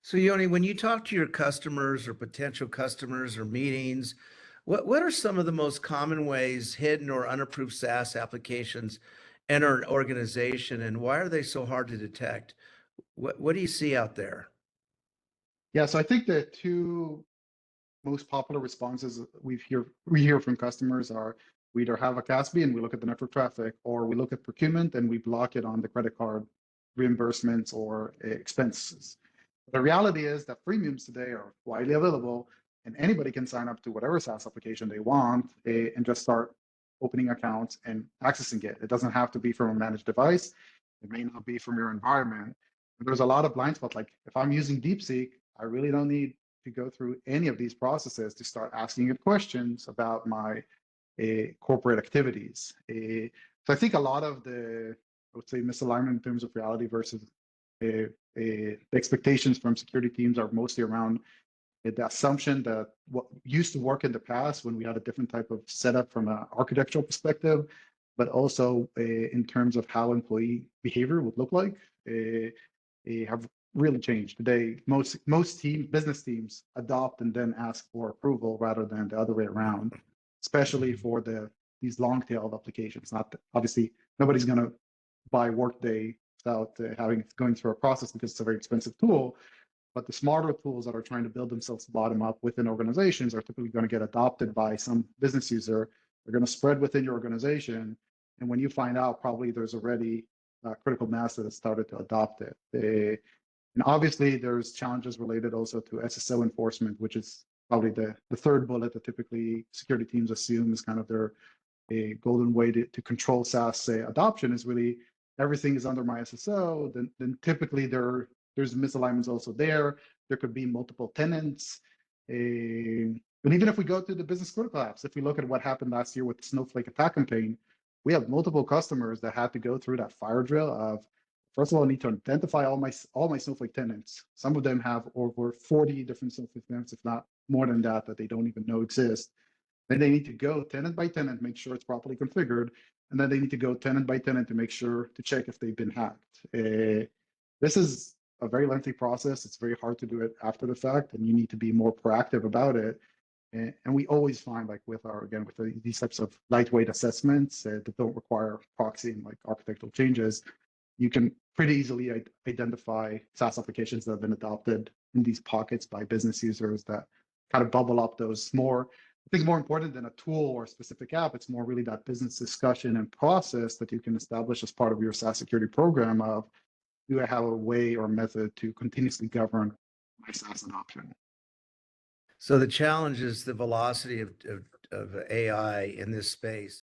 So Yoni, when you talk to your customers or potential customers or meetings, what are some of the most common ways hidden or unapproved SaaS applications enter an organization, and why are they so hard to detect? What do you see out there? Yeah, so I think the two most popular responses we hear from customers are we either have a CASB and we look at the network traffic, or we look at procurement and we block it on the credit card reimbursements or expenses. The reality is that freemiums today are widely available, and anybody can sign up to whatever SaaS application they want and just start opening accounts and accessing it. It doesn't have to be from a managed device. It may not be from your environment. And there's a lot of blind spots. Like if I'm using DeepSeek, I really don't need to go through any of these processes to start asking it questions about my corporate activities. So I think a lot of the, I would say, misalignment in terms of reality versus the expectations from security teams are mostly around the assumption that what used to work in the past when we had a different type of setup from an architectural perspective, but also in terms of how employee behavior would look like, have really changed. Today, most business teams adopt and then ask for approval rather than the other way around, especially for these long-tailed applications. Not obviously, nobody's going to buy Workday without going through a process because it's a very expensive tool. But the smarter tools that are trying to build themselves bottom up within organizations are typically going to get adopted by some business user. They're going to spread within your organization. And when you find out, probably there's already a critical mass that has started to adopt it. And obviously, there's challenges related also to SSO enforcement, which is probably the third bullet that typically security teams assume is kind of their golden way to control SaaS adoption is really everything is under my SSO. Then typically there's misalignments also there. There could be multiple tenants. And even if we go to the business critical apps, if we look at what happened last year with the Snowflake attack campaign, we have multiple customers that had to go through that fire drill of, first of all, I need to identify all my Snowflake tenants. Some of them have over 40 different Snowflake tenants, if not more than that they don't even know exist. Then they need to go tenant by tenant, make sure it's properly configured. And then they need to go tenant by tenant to check if they've been hacked. This is a very lengthy process. It's very hard to do it after the fact, and you need to be more proactive about it. And we always find, like with these types of lightweight assessments that don't require proxy and like architectural changes, you can pretty easily identify SaaS applications that have been adopted in these pockets by business users that kind of bubble up those more. I think more important than a tool or a specific app, it's more really that business discussion and process that you can establish as part of your SaaS security program of, do I have a way or method to continuously govern my SaaS adoption? So the challenge is the velocity of AI in this space.